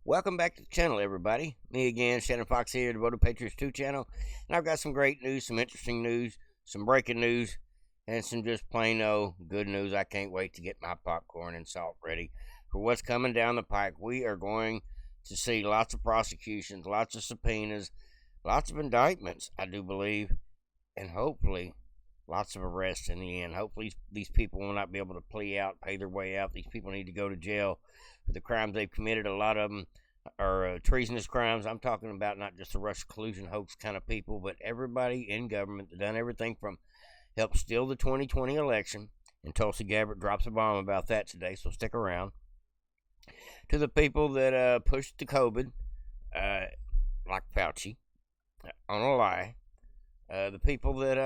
Welcome back to the channel, everybody. Me again, Shannon Fox here, Devoted Patriots 2 channel. And I've got some great news, some interesting news, some breaking news, and some just plain old good news. I can't wait to get my popcorn and salt ready for what's coming down the pike. We are going to see lots of prosecutions, lots of subpoenas, lots of indictments, I do believe, and hopefully lots of arrests in the end. Hopefully these people will not be able to plea out, pay their way out. These people need to go to jail for the crimes they've committed. A lot of them are treasonous crimes. I'm talking about not just the Russia collusion hoax kind of people, but everybody in government that done everything from help steal the 2020 election, and Tulsi Gabbard drops a bomb about that today, so stick around, to the people that pushed the COVID, like Fauci, on a lie, the people that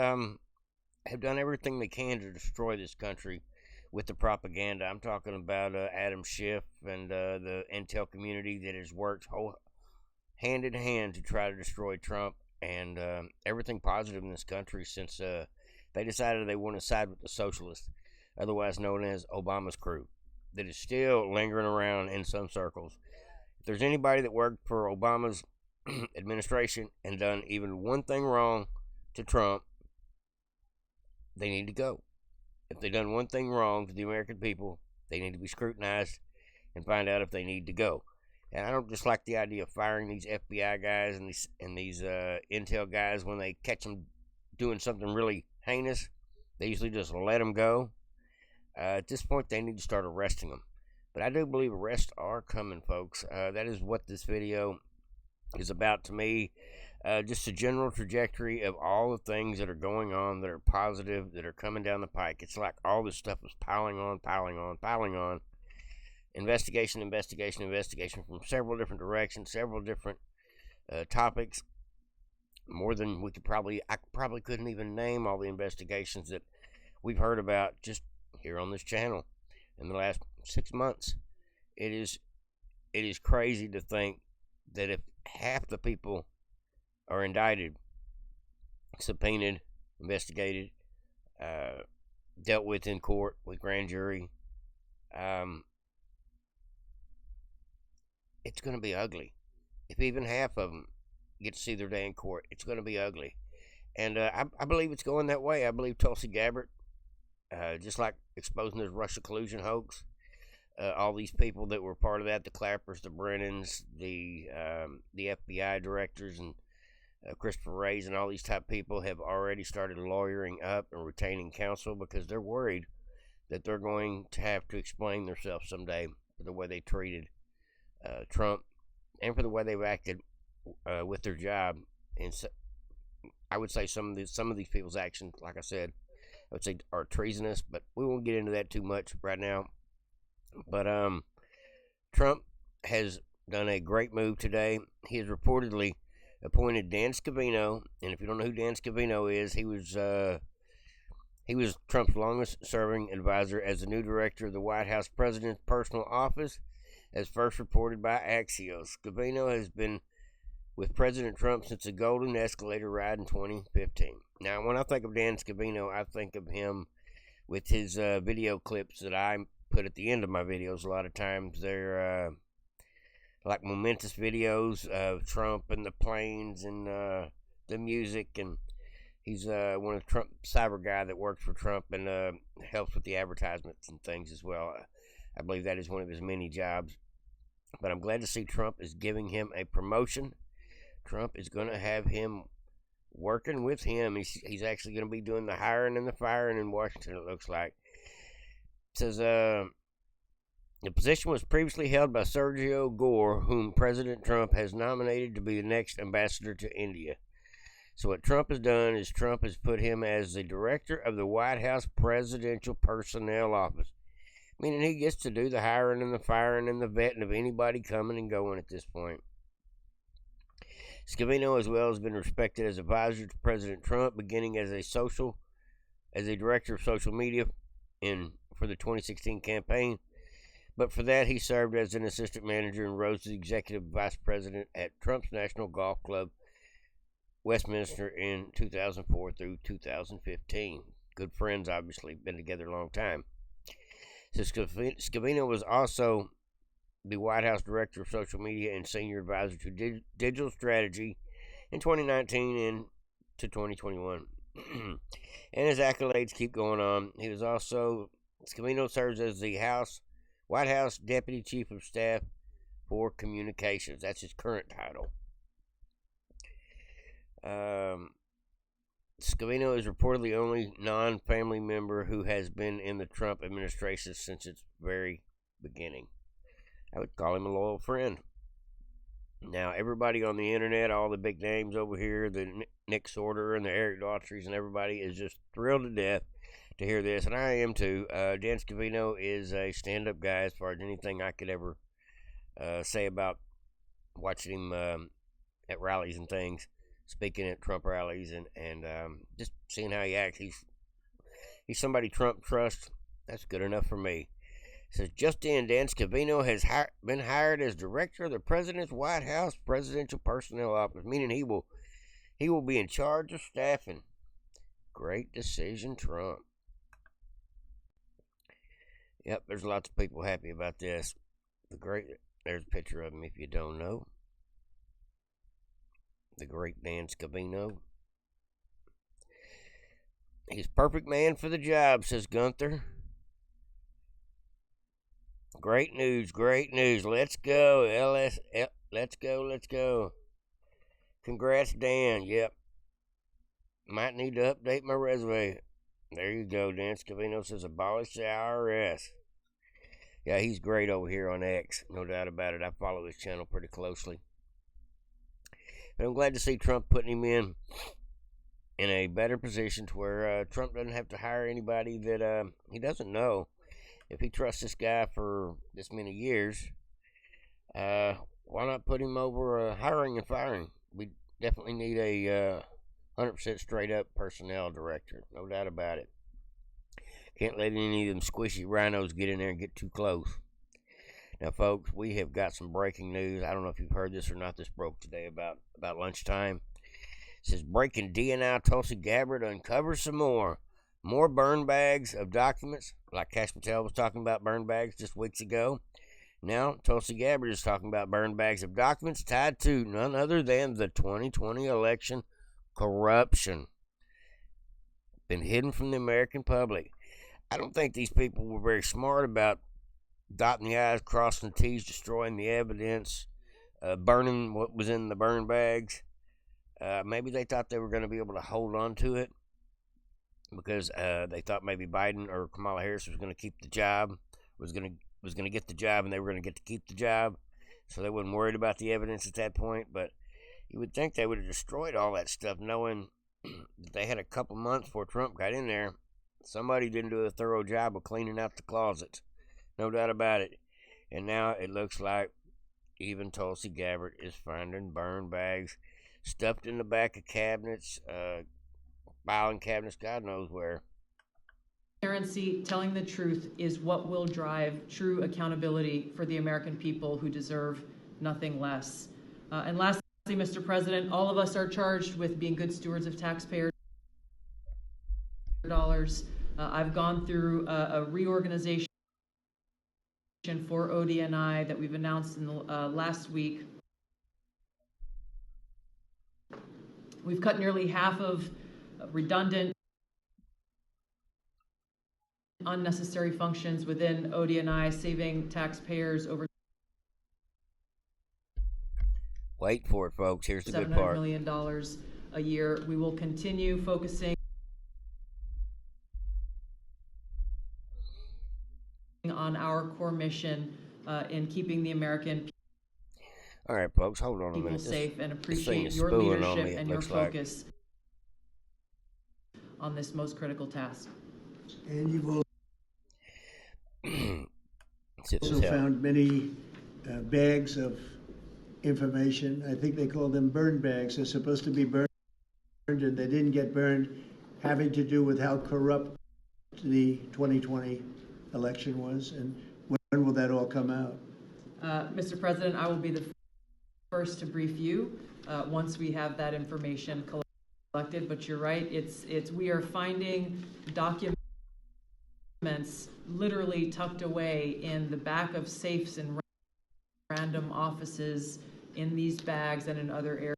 have done everything they can to destroy this country with the propaganda. I'm talking about Adam Schiff and the intel community that has worked hand in hand to try to destroy Trump and everything positive in this country since they decided they want to side with the socialists, otherwise known as Obama's crew, that is still lingering around in some circles. If there's anybody that worked for Obama's administration and done even one thing wrong to Trump, they need to go. If they've done one thing wrong to the American people, they need to be scrutinized and find out if they need to go. And I don't just like the idea of firing these FBI guys and these intel guys when they catch them doing something really heinous. They usually just let them go. At this point, they need to start arresting them. But I do believe arrests are coming, folks. That is what this video is about to me. Just a general trajectory of all the things that are going on that are positive, that are coming down the pike. It's like all this stuff is piling on. Investigation from several different directions, several different topics. More than I probably couldn't even name all the investigations that we've heard about just here on this channel in the last 6 months. It is crazy to think that if half the people are indicted, subpoenaed, investigated, dealt with in court with grand jury, it's going to be ugly. If even half of them get to see their day in court, it's going to be ugly. And I believe it's going that way. I believe Tulsi Gabbard, just like exposing this Russia collusion hoax, all these people that were part of that, the Clappers, the Brennans, the FBI directors, and Christopher Wray's, and all these type people have already started lawyering up and retaining counsel because they're worried that they're going to have to explain themselves someday for the way they treated Trump and for the way they've acted with their job. And so, I would say some of these people's actions, like I said, I would say are treasonous, but we won't get into that too much right now. But Trump has done a great move today. He has reportedly appointed Dan Scavino, and if you don't know who Dan Scavino is, he was Trump's longest-serving advisor as the new director of the White House President's personal office, as first reported by Axios. Scavino has been with President Trump since the Golden Escalator ride in 2015. Now, when I think of Dan Scavino, I think of him with his video clips that I put at the end of my videos. A lot of times they're like momentous videos of Trump and the planes and the music, and he's one of Trump cyber guy that works for Trump and helps with the advertisements and things as well. I believe that is one of his many jobs. But I'm glad to see Trump is giving him a promotion. Trump is going to have him working with him. He's actually going to be doing the hiring and the firing in Washington, it looks like. It says, the position was previously held by Sergio Gore, whom President Trump has nominated to be the next ambassador to India. So what Trump has done is Trump has put him as the director of the White House Presidential Personnel Office, meaning he gets to do the hiring and the firing and the vetting of anybody coming and going at this point. Scavino as well has been respected as advisor to President Trump, beginning as a director of social media for the 2016 campaign. But for that, he served as an assistant manager and rose to the executive vice president at Trump's National Golf Club, Westminster, in 2004 through 2015. Good friends, obviously, been together a long time. So Scavino was also the White House Director of Social Media and Senior Advisor to Digital Strategy in 2019 and to 2021. And his accolades keep going on. He was also, Scavino serves as the White House Deputy Chief of Staff for Communications. That's his current title. Scavino is reportedly the only non-family member who has been in the Trump administration since its very beginning. I would call him a loyal friend. Now, everybody on the internet, all the big names over here, the Nick Sorter and the Eric Daughtry's and everybody is just thrilled to death to hear this, and I am too. Dan Scavino is a stand-up guy as far as anything I could ever say about watching him at rallies and things, speaking at Trump rallies, and just seeing how he acts. He's somebody Trump trusts. That's good enough for me. It says, just in, Dan Scavino has been hired as director of the President's White House Presidential Personnel Office, meaning he will be in charge of staffing. Great decision, Trump. Yep, there's lots of people happy about this. There's a picture of him if you don't know. The great Dan Scavino. He's perfect man for the job, says Gunther. Great news, great news. Let's go, let's go. Congrats, Dan. Yep. Might need to update my resume. There you go. Dan Scavino says abolish the IRS. Yeah, he's great over here on X. No doubt about it. I follow his channel pretty closely. But I'm glad to see Trump putting him in a better position to where Trump doesn't have to hire anybody that he doesn't know. If he trusts this guy for this many years, why not put him over hiring and firing? We definitely need a 100% straight up personnel director. No doubt about it. Can't let any of them squishy rhinos get in there and get too close. Now, folks, we have got some breaking news. I don't know if you've heard this or not. This broke today about lunchtime. It says, breaking DNI Tulsi Gabbard uncovers some more burn bags of documents, like Cash Patel was talking about burn bags just weeks ago. Now, Tulsi Gabbard is talking about burn bags of documents tied to none other than the 2020 election corruption. Been hidden from the American public. I don't think these people were very smart about dotting the I's, crossing the T's, destroying the evidence, burning what was in the burn bags. Maybe they thought they were going to be able to hold on to it because they thought maybe Biden or Kamala Harris was going to keep the job, was going to get the job, and they were going to get to keep the job, so they wasn't worried about the evidence at that point. But you would think they would have destroyed all that stuff, knowing that they had a couple months before Trump got in there. Somebody didn't do a thorough job of cleaning out the closets, no doubt about it. And now it looks like even Tulsi Gabbard is finding burn bags stuffed in the back of cabinets, filing cabinets, God knows where. Transparency, telling the truth, is what will drive true accountability for the American people who deserve nothing less. And lastly, Mr. President, all of us are charged with being good stewards of taxpayer dollars. I've gone through a reorganization for ODNI that we've announced in the last week. We've cut nearly half of redundant, unnecessary functions within ODNI, saving taxpayers over Wait for it, folks. Here's the good part. $700 million a year. We will continue focusing on our core mission in keeping the American All right, folks, hold on a people minute. safe, and this appreciate is your spooling on leadership me, it and your looks like. focus on this most critical task. And you've Sit also still. found many bags of information. I think they call them burn bags. They're supposed to be burned, and they didn't get burned, having to do with how corrupt the 2020 election was. And when will that all come out? Mr. President, I will be the first to brief you once we have that information collected. But you're right, we are finding documents literally tucked away in the back of safes and random offices in these bags and in other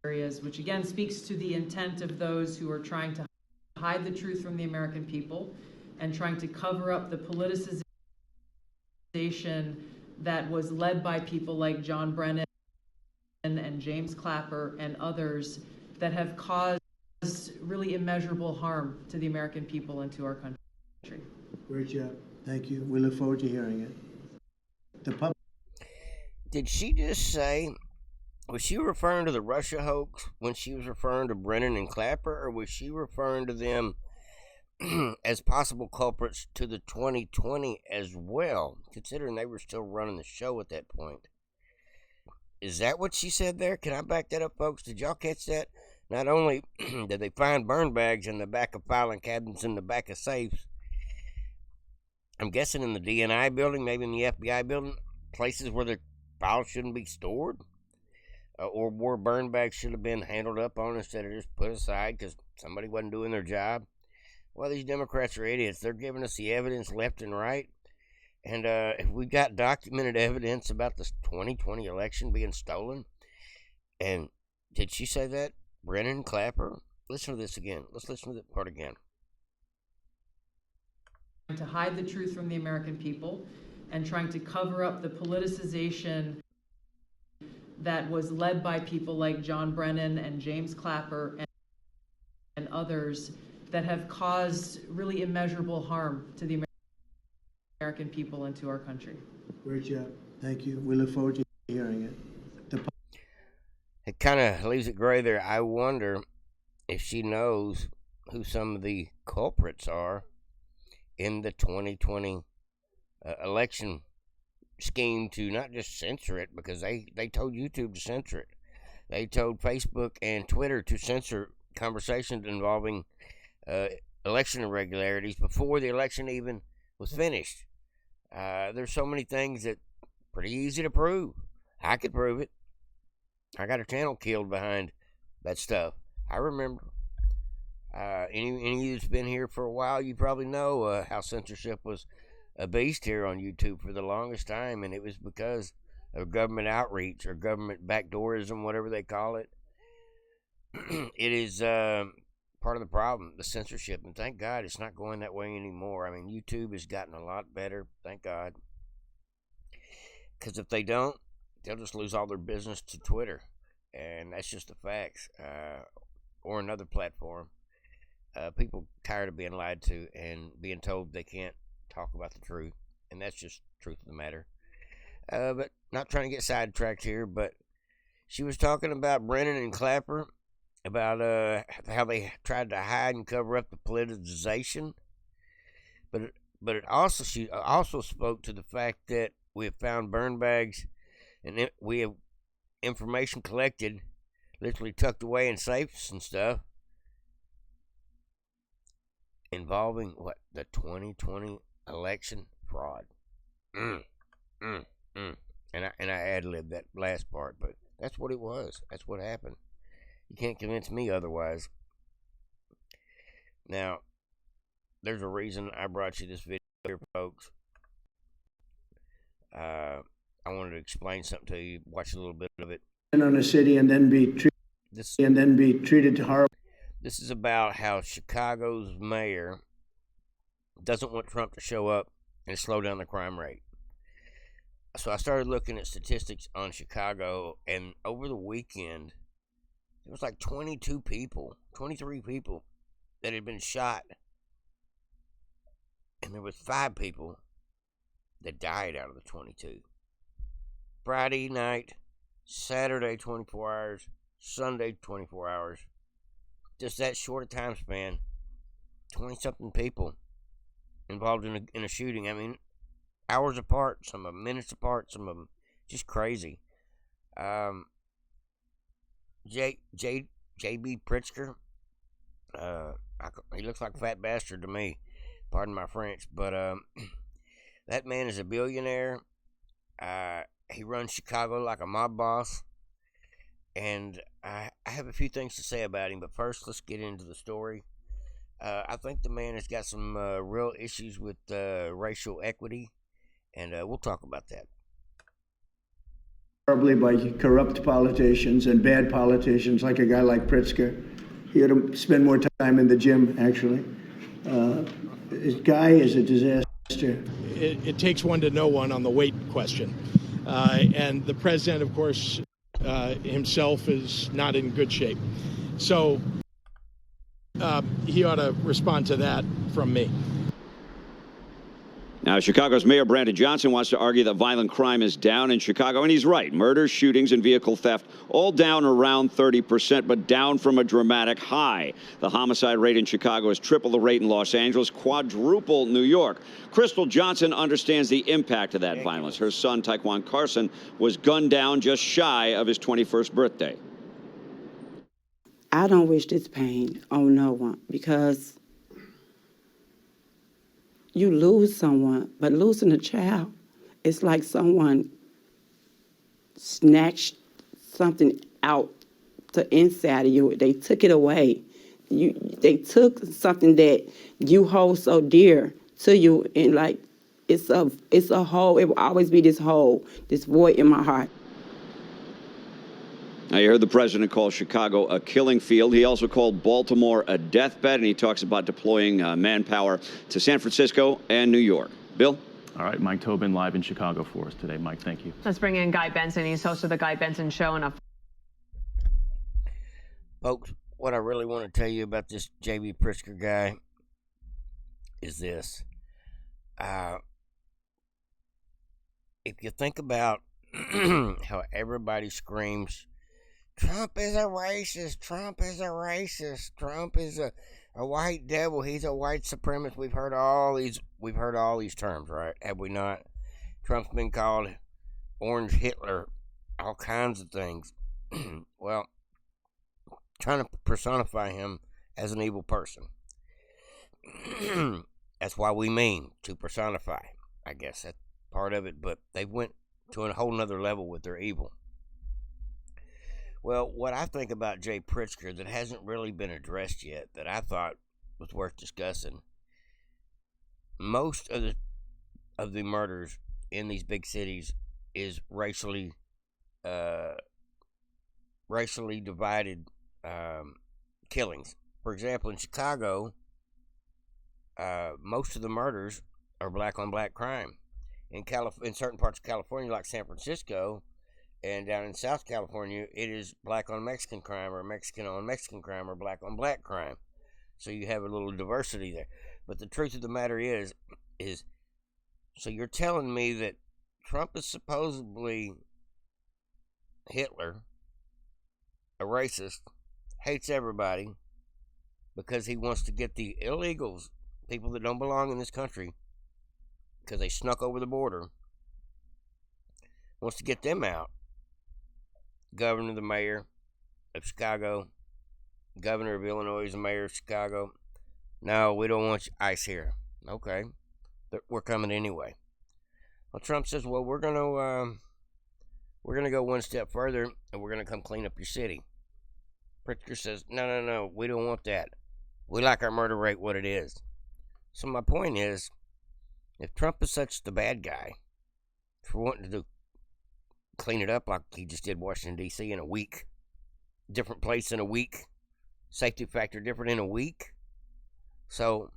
areas, which again speaks to the intent of those who are trying to hide the truth from the American people and trying to cover up the politicization that was led by people like John Brennan and James Clapper and others that have caused really immeasurable harm to the American people and to our country. Great job. Thank you. We look forward to hearing it. Did she just say, was she referring to the Russia hoax when she was referring to Brennan and Clapper, or was she referring to them as possible culprits to the 2020 as well, considering they were still running the show at that point? Is that what she said there? Can I back that up, folks? Did y'all catch that? Not only did they find burn bags in the back of filing cabinets in the back of safes, I'm guessing in the DNI building, maybe in the FBI building, places where the files shouldn't be stored, or where burn bags should have been handled up on instead of just put aside because somebody wasn't doing their job. Well, these Democrats are idiots. They're giving us the evidence left and right. And if we've got documented evidence about this 2020 election being stolen, and did she say that? Brennan, Clapper? Listen to this again. Let's listen to that part again. To hide the truth from the American people and trying to cover up the politicization that was led by people like John Brennan and James Clapper and others that have caused really immeasurable harm to the American people and to our country. Great job. Thank you. We look forward to hearing it. It kind of leaves it gray there. I wonder if she knows who some of the culprits are in the 2020 election scheme to not just censor it, because they told YouTube to censor it. They told Facebook and Twitter to censor conversations involving election irregularities before the election even was finished. There's so many things that pretty easy to prove. I could prove it. I got a channel killed behind that stuff. I remember. Any of you that's been here for a while, you probably know how censorship was a beast here on YouTube for the longest time, and it was because of government outreach or government backdoorism, whatever they call it. It is part of the problem, the censorship, and thank God it's not going that way anymore. I mean, YouTube has gotten a lot better, thank God, because if they don't, they'll just lose all their business to Twitter, and that's just the facts, or another platform. People tired of being lied to and being told they can't talk about the truth, and that's just the truth of the matter. But not trying to get sidetracked here, but she was talking about Brennan and Clapper, about how they tried to hide and cover up the politicization. But she also spoke to the fact that we have found burn bags and we have information collected, literally tucked away in safes and stuff, involving the 2020 election fraud. And I ad-libbed that last part, but that's what it was. That's what happened. You can't convince me otherwise. Now, there's a reason I brought you this video here, folks. I wanted to explain something to you. Watch a little bit of it. On a city and then be treated horribly. This is about how Chicago's mayor doesn't want Trump to show up and slow down the crime rate. So I started looking at statistics on Chicago, and over the weekend, there was like 23 people that had been shot, and there was 5 people that died out of the 22. Friday night, Saturday 24 hours, Sunday 24 hours. Just that short a time span, 20-something people involved in a shooting. I mean, hours apart, some of them minutes apart, some of them just crazy. J.B. Pritzker, he looks like a fat bastard to me, pardon my French, but that man is a billionaire. He runs Chicago like a mob boss, and I have a few things to say about him, but first let's get into the story. I think the man has got some real issues with racial equity, and we'll talk about that. horribly by corrupt politicians and bad politicians, like a guy like Pritzker. He ought to spend more time in the gym, actually. This guy is a disaster. It takes one to know one on the weight question. And the president, of course, himself is not in good shape. So he ought to respond to that from me. Now, Chicago's Mayor Brandon Johnson wants to argue that violent crime is down in Chicago, and he's right. Murders, shootings, and vehicle theft all down around 30%, but down from a dramatic high. The homicide rate in Chicago is triple the rate in Los Angeles, quadruple New York. Crystal Johnson understands the impact of that violence. Her son, Taekwon Carson, was gunned down just shy of his 21st birthday. I don't wish this pain on no one, because you lose someone, but losing a child, it's like someone snatched something out the inside of you. They took it away. They took something that you hold so dear to you, and like it's a hole. It will always be this hole, this void in my heart. Now, you heard the president call Chicago a killing field. He also called Baltimore a deathbed, and he talks about deploying manpower to San Francisco and New York. Bill? All right, Mike Tobin live in Chicago for us today. Mike, thank you. Let's bring in Guy Benson. He's host of the Guy Benson Show. And Folks, what I really want to tell you about this J.B. Pritzker guy is this. If you think about how everybody screams, Trump is a racist, Trump is a racist, Trump is a white devil, he's a white supremacist. We've heard all these terms, right? Have we not? Trump's been called Orange Hitler, all kinds of things. Well, trying to personify him as an evil person. That's why we mean to personify. I guess that's part of it, but they went to a whole nother level with their evil. Well, what I think about Jay Pritzker that hasn't really been addressed yet, that I thought was worth discussing, most of the murders in these big cities is racially divided killings. For example, in Chicago, most of the murders are black on black crime. In certain parts of California, like San Francisco, and down in South California, it is black on Mexican crime, or Mexican on Mexican crime, or black on black crime. So you have a little diversity there. But the truth of the matter is so you're telling me that Trump is supposedly Hitler, a racist, hates everybody because he wants to get the illegals, people that don't belong in this country, because they snuck over the border, wants to get them out. Governor, the mayor of Chicago, governor of Illinois is the mayor of Chicago. No, we don't want ICE here. Okay, we're coming anyway. Well, Trump says, well, we're gonna go one step further, and we're gonna come clean up your city. Pritzker says, no, we don't want that. We like our murder rate what it is. So my point is, if Trump is such the bad guy for wanting to clean it up like he just did Washington, D.C. in a week, different place in a week, safety factor different in a week, so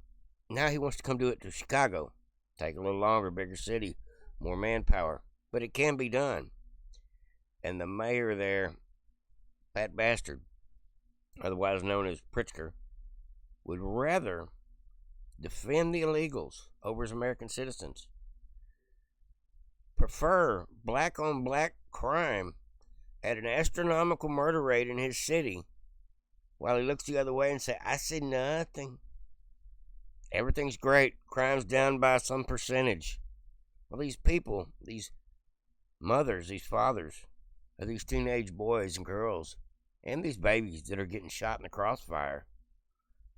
now he wants to come do it to Chicago. Take a little longer, bigger city, more manpower, but it can be done. And the mayor there, Pat Bastard, otherwise known as Pritzker, would rather defend the illegals over his American citizens, prefer black on black crime at an astronomical murder rate in his city, while he looks the other way and say, I see nothing. Everything's great. Crime's down by some percentage. Well, these people, these mothers, these fathers of these teenage boys and girls, and these babies that are getting shot in the crossfire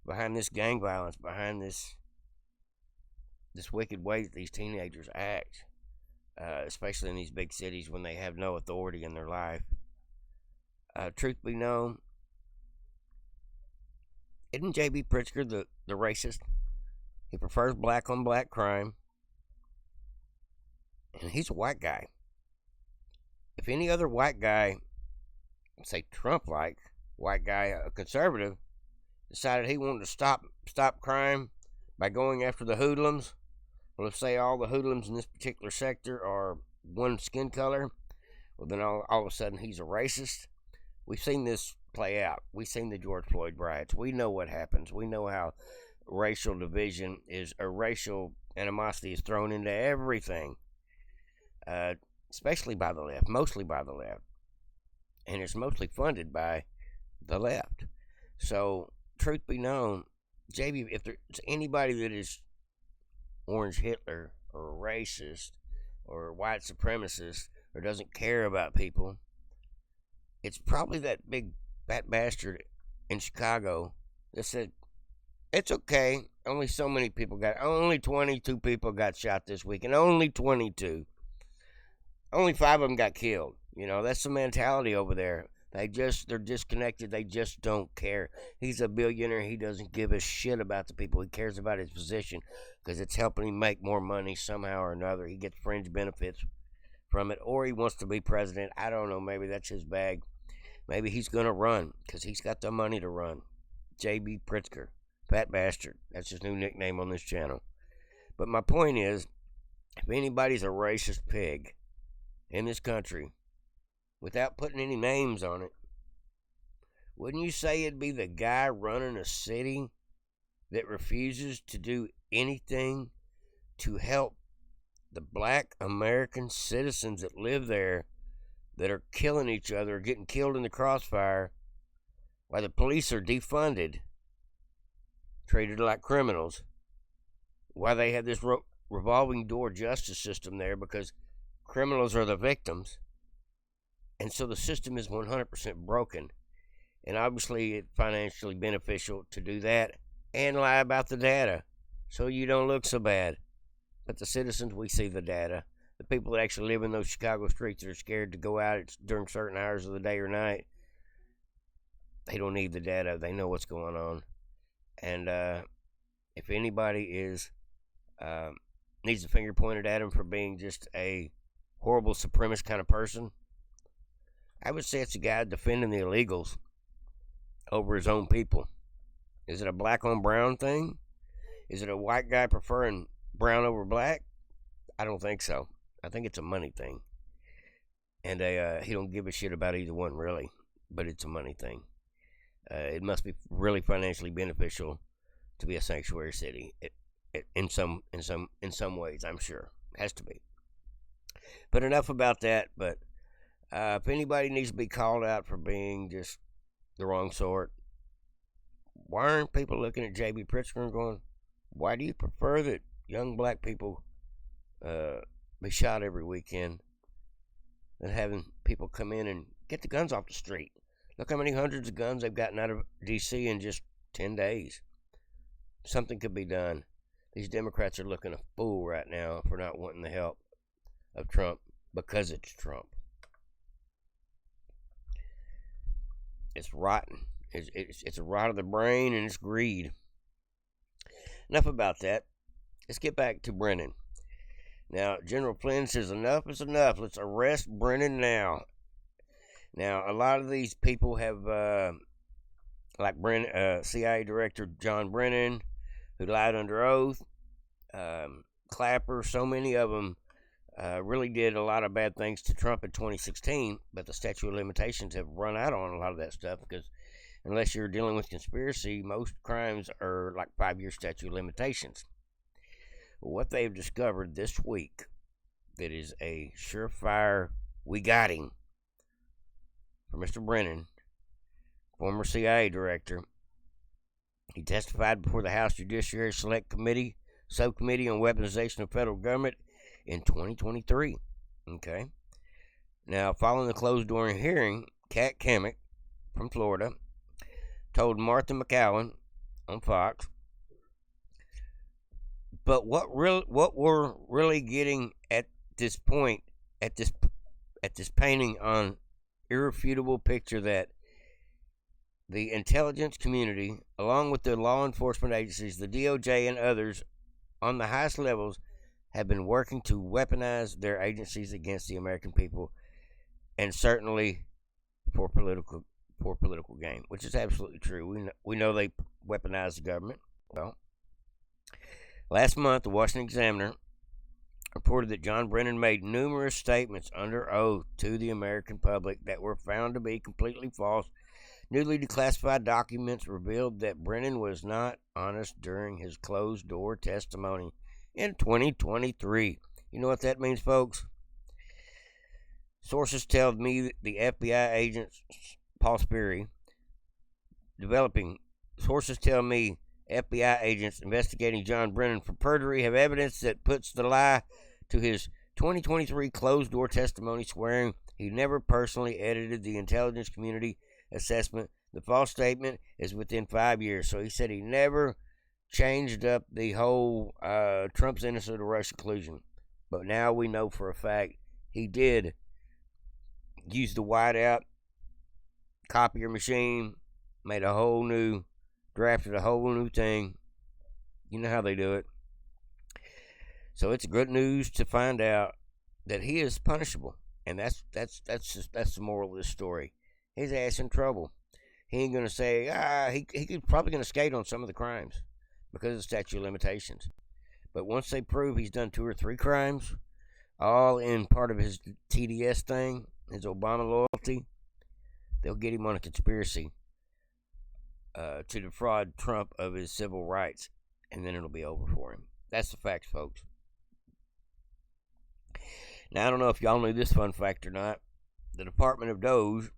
behind this gang violence, behind this wicked way that these teenagers act, especially in these big cities when they have no authority in their life. Truth be known, isn't J.B. Pritzker the racist? He prefers black on black crime, and he's a white guy. If if any other white guy, say Trump-like white guy, a conservative, decided he wanted to stop crime by going after the hoodlums, well, if say all the hoodlums in this particular sector are one skin color, well, then all of a sudden he's a racist. We've seen this play out. We've seen the George Floyd riots. We know what happens. We know how racial division is, or racial animosity is thrown into everything, especially by the left, mostly by the left. And it's mostly funded by the left. So, truth be known, JB, if there's anybody that is orange Hitler or racist or white supremacist or doesn't care about people, it's probably that big fat bastard in Chicago that said, it's okay, only 22 people got shot this week, and only 22. Only 5 of them got killed. You know, that's the mentality over there. They're disconnected. They just don't care. He's a billionaire. He doesn't give a shit about the people. He cares about his position because it's helping him make more money somehow or another. He gets fringe benefits from it, or he wants to be president. I don't know. Maybe that's his bag. Maybe he's going to run because he's got the money to run. J.B. Pritzker. Fat bastard. That's his new nickname on this channel. But my point is, if anybody's a racist pig in this country, without putting any names on it, wouldn't you say it'd be the guy running a city that refuses to do anything to help the black American citizens that live there that are killing each other, getting killed in the crossfire, while the police are defunded, treated like criminals, why they have this revolving door justice system there, because criminals are the victims, and so the system is 100% broken. And obviously it's financially beneficial to do that and lie about the data so you don't look so bad. But the citizens, we see the data. The people that actually live in those Chicago streets that are scared to go out during certain hours of the day or night, they don't need the data. They know what's going on. And if anybody needs a finger pointed at him for being just a horrible supremacist kind of person, I would say it's a guy defending the illegals over his own people. Is it a black on brown thing? Is it a white guy preferring brown over black? I don't think so. I think it's a money thing. And he don't give a shit about either one, really. But it's a money thing. It must be really financially beneficial to be a sanctuary city. In some ways, I'm sure. It has to be. But enough about that. But if anybody needs to be called out for being just the wrong sort, why aren't people looking at J.B. Pritzker and going, why do you prefer that young black people be shot every weekend than having people come in and get the guns off the street? Look how many hundreds of guns they've gotten out of D.C. in just 10 days. Something could be done. These Democrats are looking a fool right now for not wanting the help of Trump because it's Trump. It's rotten. It's a rot of the brain, and it's greed. Enough about that. Let's get back to Brennan. Now, General Flynn says enough is enough. Let's arrest Brennan now. Now, a lot of these people have, like CIA Director John Brennan, who lied under oath, Clapper, so many of them really did a lot of bad things to Trump in 2016, but the statute of limitations have run out on a lot of that stuff because unless you're dealing with conspiracy, most crimes are like 5-year statute of limitations. What they've discovered this week that is a surefire, we got him, for Mr. Brennan, former CIA director. He testified before the House Judiciary Select Committee, Subcommittee on Weaponization of Federal Government in 2023. Okay. Now, following the closed-door hearing, Kat Kammick from Florida told Martha McCowan on Fox, but what we're really getting at this point, at this painting on irrefutable picture that the intelligence community, along with the law enforcement agencies, the DOJ and others on the highest levels, have been working to weaponize their agencies against the American people. and certainly for political gain, which is absolutely true. We know they weaponize the government. Well, last month, the Washington Examiner reported that John Brennan made numerous statements under oath to the American public that were found to be completely false. Newly declassified documents revealed that Brennan was not honest during his closed-door testimony in 2023. You know what that means, folks? Sources tell me the FBI agents, Paul Sperry, sources tell me FBI agents investigating John Brennan for perjury have evidence that puts the lie to his 2023 closed-door testimony, swearing he never personally edited the intelligence community assessment. The false statement is within 5 years. So he said he never changed up the whole Trump's innocent of Russia collusion. But now we know for a fact he did use the whiteout copier machine, drafted a whole new thing. You know how they do it. So it's good news to find out that he is punishable. And that's the moral of this story. His ass in trouble. He ain't gonna say, he's probably gonna skate on some of the crimes because of the statute of limitations. But once they prove he's done 2 or 3 crimes, all in part of his TDS thing, his Obama loyalty, they'll get him on a conspiracy to defraud Trump of his civil rights, and then it'll be over for him. That's the facts, folks. Now, I don't know if y'all knew this fun fact or not. The Department of Doge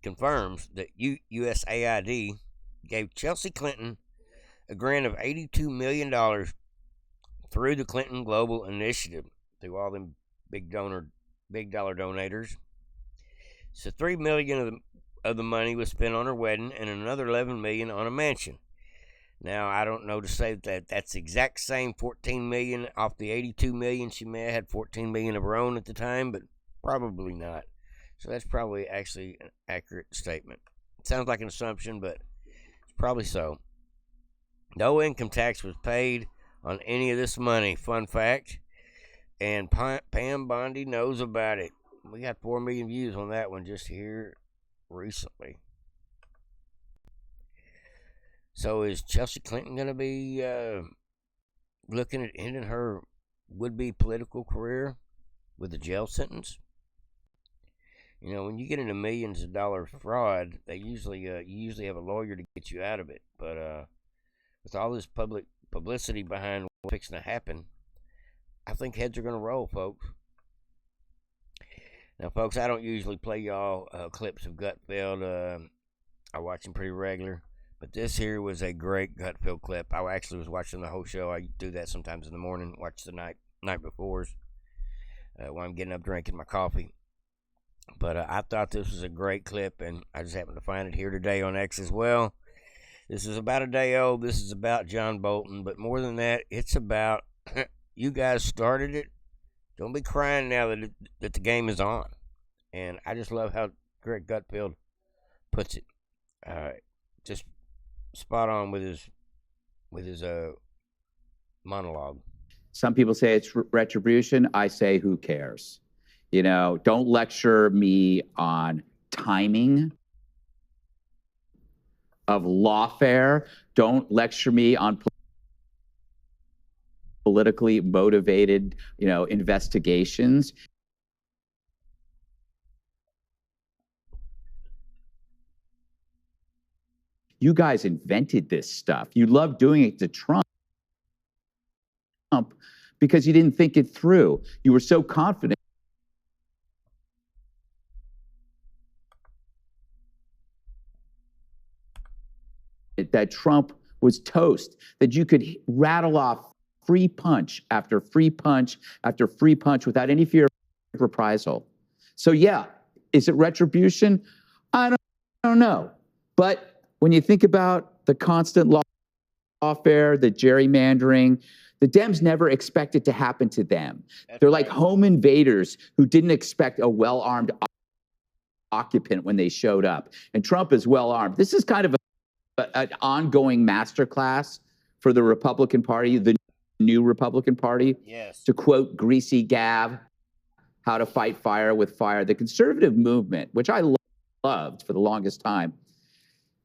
confirms that USAID gave Chelsea Clinton a grant of $82 million through the Clinton Global Initiative, through all them big dollar donators. So $3 million of the money was spent on her wedding, and another $11 million on a mansion. Now, I don't know to say that that's the exact same $14 million off the $82 million. She may have had $14 million of her own at the time, but probably not. So that's probably actually an accurate statement. It sounds like an assumption, but it's probably so. No income tax was paid on any of this money. Fun fact. And Pam Bondi knows about it. We got 4 million views on that one just here recently. So is Chelsea Clinton going to be looking at ending her would-be political career with a jail sentence? You know, when you get into millions of dollars fraud, they usually you usually have a lawyer to get you out of it. But with all this public publicity behind what's fixing to happen, I think heads are going to roll, folks. Now, folks, I don't usually play y'all clips of Gutfeld. I watch them pretty regular. But this here was a great Gutfeld clip. I actually was watching the whole show. I do that sometimes in the morning, watch the night befores when I'm getting up drinking my coffee. But I thought this was a great clip, and I just happened to find it here today on X as well. This is about a day old. This is about John Bolton. But more than that, it's about you guys started it. Don't be crying now that the game is on. And I just love how Greg Gutfeld puts it. Just spot on with his monologue. Some people say it's retribution. I say, who cares? You know, don't lecture me on timing of lawfare. Don't lecture me on politically motivated, investigations. You guys invented this stuff. You love doing it to Trump because you didn't think it through. You were so confident that Trump was toast, that you could rattle off free punch after free punch after free punch without any fear of reprisal. So yeah, is it retribution? I don't know. But when you think about the constant lawfare, the gerrymandering, the Dems never expect it to happen to them. They're like home invaders who didn't expect a well-armed occupant when they showed up. And Trump is well-armed. This is kind of an ongoing masterclass for the Republican Party, the new Republican Party. Yes. To quote Greasy Gav, how to fight fire with fire. The conservative movement, which I loved for the longest time,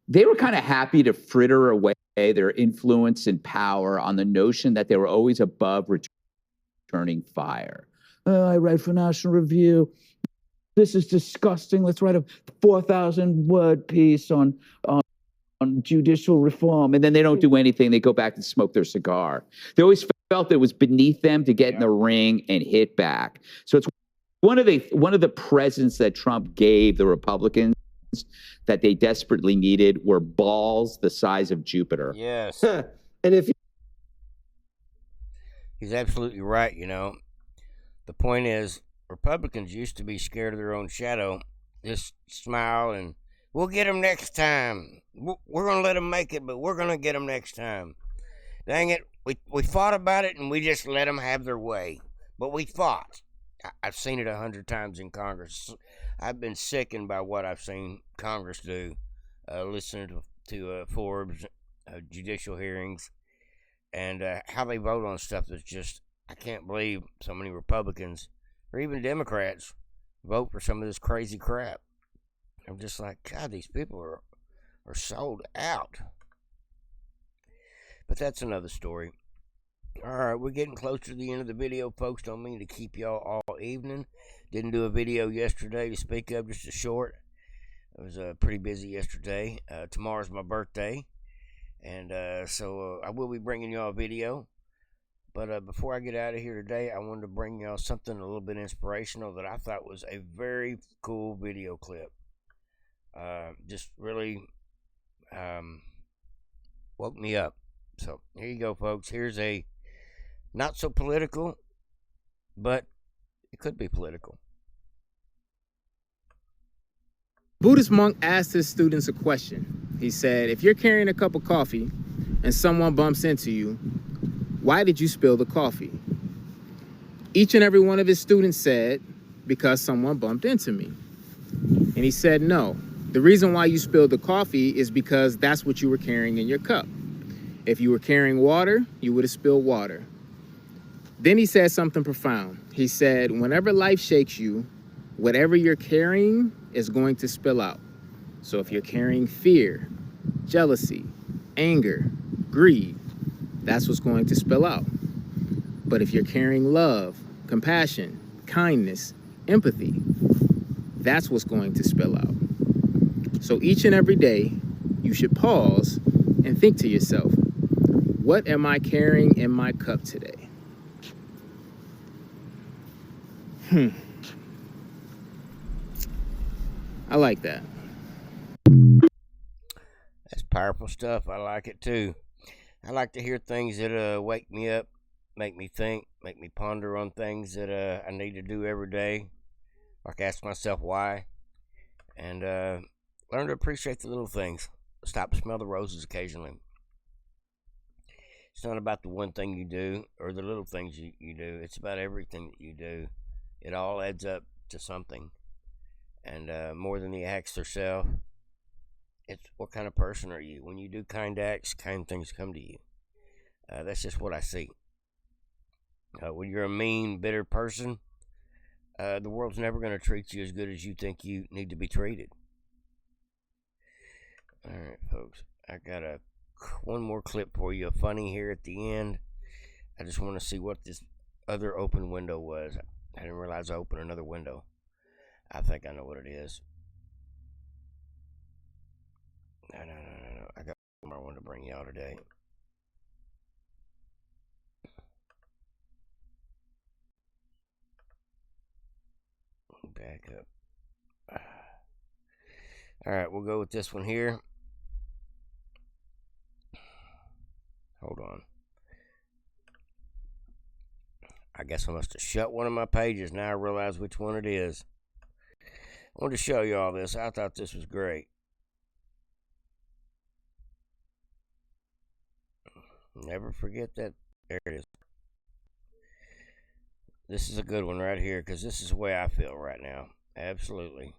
they were kind of happy to fritter away their influence and power on the notion that they were always above returning fire. Oh, I write for National Review. This is disgusting. Let's write a 4,000-word piece on judicial reform. And then they don't do anything. They go back and smoke their cigar. They always felt it was beneath them to get in the ring and hit back. So it's one of the presents that Trump gave the Republicans that they desperately needed were balls the size of Jupiter. Yes. And if He's absolutely right, you know. The point is, Republicans used to be scared of their own shadow. Just smile and we'll get them next time. We're going to let them make it, but we're going to get them next time. Dang it. We fought about it and we just let them have their way. But we fought. I've seen it 100 times in Congress. I've been sickened by what I've seen Congress do. Listening to Forbes, judicial hearings, and how they vote on stuff that's just, I can't believe so many Republicans or even Democrats vote for some of this crazy crap. I'm just like, God, these people are sold out. But that's another story. All right, we're getting close to the end of the video, folks. Don't mean to keep y'all all evening. Didn't do a video yesterday to speak of, just a short. I was pretty busy yesterday. Tomorrow's my birthday, and so I will be bringing y'all a video. But before I get out of here today, I wanted to bring y'all something a little bit inspirational that I thought was a very cool video clip. Just really woke me up. So here you go, folks. Here's a not so political, but it could be political. Buddhist monk asked his students a question. He said, if you're carrying a cup of coffee and someone bumps into you, why did you spill the coffee? Each and every one of his students said, because someone bumped into me. And he said, no, the reason why you spilled the coffee is because that's what you were carrying in your cup. If you were carrying water, you would have spilled water. Then he said something profound. He said, whenever life shakes you, whatever you're carrying is going to spill out. So if you're carrying fear, jealousy, anger, greed, that's what's going to spill out. But if you're carrying love, compassion, kindness, empathy, that's what's going to spill out. So each and every day, you should pause and think to yourself, what am I carrying in my cup today? I like that. That's powerful stuff. I like it too. I like to hear things that wake me up, make me think, make me ponder on things that I need to do every day. Like ask myself why, and learn to appreciate the little things. Stop to smell the roses occasionally. It's not about the one thing you do or the little things you do. It's about everything that you do. It all adds up to something. And more than the acts themselves, it's what kind of person are you? When you do kind acts, kind things come to you. That's just what I see. When you're a mean, bitter person, the world's never going to treat you as good as you think you need to be treated. All right, folks. I got one more clip for you, funny here at the end. I just want to see what this other open window was. I didn't realize I opened another window. I think I know what it is. No. I got one more I wanted to bring y'all today. Back up. All right, we'll go with this one here. Hold on. I guess I must have shut one of my pages. Now I realize which one it is. I wanted to show you all this. I thought this was great. Never forget that. There it is. This is a good one right here because this is the way I feel right now. Absolutely.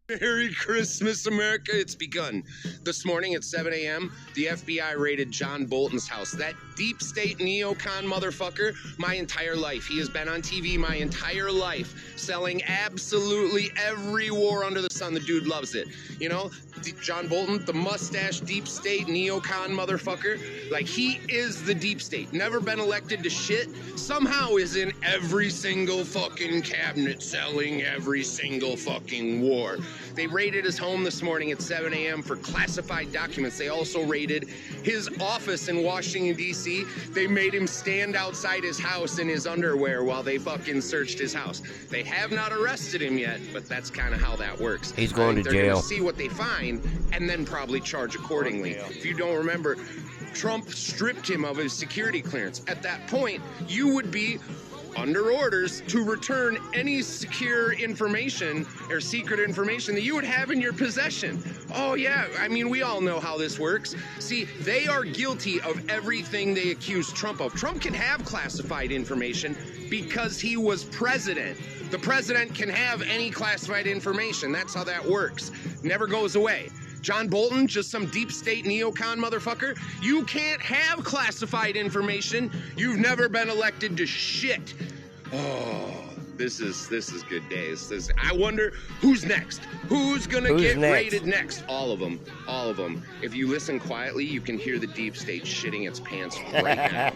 Merry Christmas, America. It's begun. This morning at 7 a.m., the FBI raided John Bolton's house. That deep state neocon motherfucker, my entire life. He has been on TV my entire life, selling absolutely every war under the sun. The dude loves it. You know, John Bolton, the mustache deep state neocon motherfucker, like he is the deep state. Never been elected to shit. Somehow is in every single fucking cabinet selling every single fucking war. They raided his home this morning at 7 a.m. for classified documents. They also raided his office in Washington, D.C. They made him stand outside his house in his underwear while they fucking searched his house. They have not arrested him yet, but that's kind of how that works. He's going to they're jail. Gonna see what they find and then probably charge accordingly. If you don't remember, Trump stripped him of his security clearance. At that point, you would be under orders to return any secure information or secret information that you would have in your possession. Oh yeah, I mean, we all know how this works. See, they are guilty of everything they accuse Trump of. Trump can have classified information because he was president. The president can have any classified information. That's how that works. Never goes away. John Bolton, just some deep state neocon motherfucker. You can't have classified information. You've never been elected to shit. Oh, this is good days. I wonder who's next. Who's gonna get raided next? All of them. All of them. If you listen quietly, you can hear the deep state shitting its pants right now.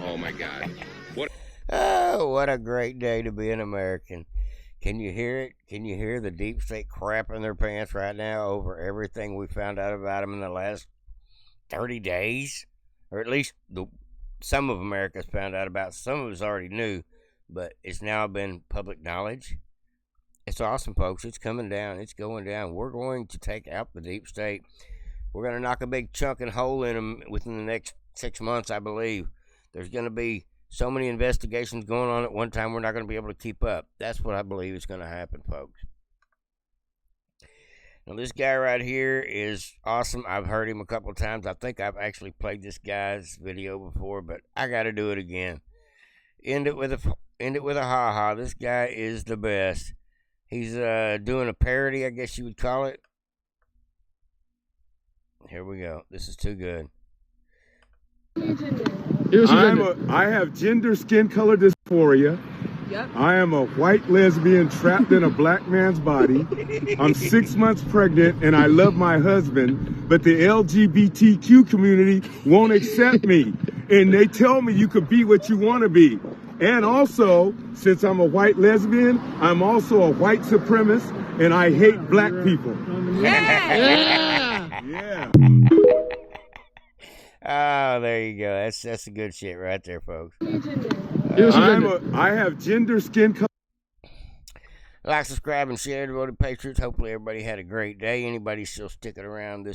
Oh my God. What? Oh, what a great day to be an American. Can you hear it? Can you hear the deep state crapping their pants right now over everything we found out about them in the last 30 days? Or at least some of America's found out about. Some of us already knew, but it's now been public knowledge. It's awesome, folks. It's coming down. It's going down. We're going to take out the deep state. We're going to knock a big chunk and hole in them within the next 6 months, I believe. There's going to be so many investigations going on at one time, we're not going to be able to keep up. That's what I believe is going to happen, folks. Now, this guy right here is awesome. I've heard him a couple of times. I think I've actually played this guy's video before, but I got to do it again. End it with a ha-ha. This guy is the best. He's doing a parody, I guess you would call it. Here we go. This is too good. I have gender skin color dysphoria. Yep. I am a white lesbian trapped in a black man's body. I'm 6 months pregnant and I love my husband, but the LGBTQ community won't accept me. And they tell me you could be what you want to be. And also, since I'm a white lesbian, I'm also a white supremacist and I hate black people. Yeah. Yeah. Oh, there you go. That's the good shit right there, folks. I have gender skin color. Like, subscribe, and share, Devoted Patriots. Hopefully everybody had a great day. Anybody still sticking around this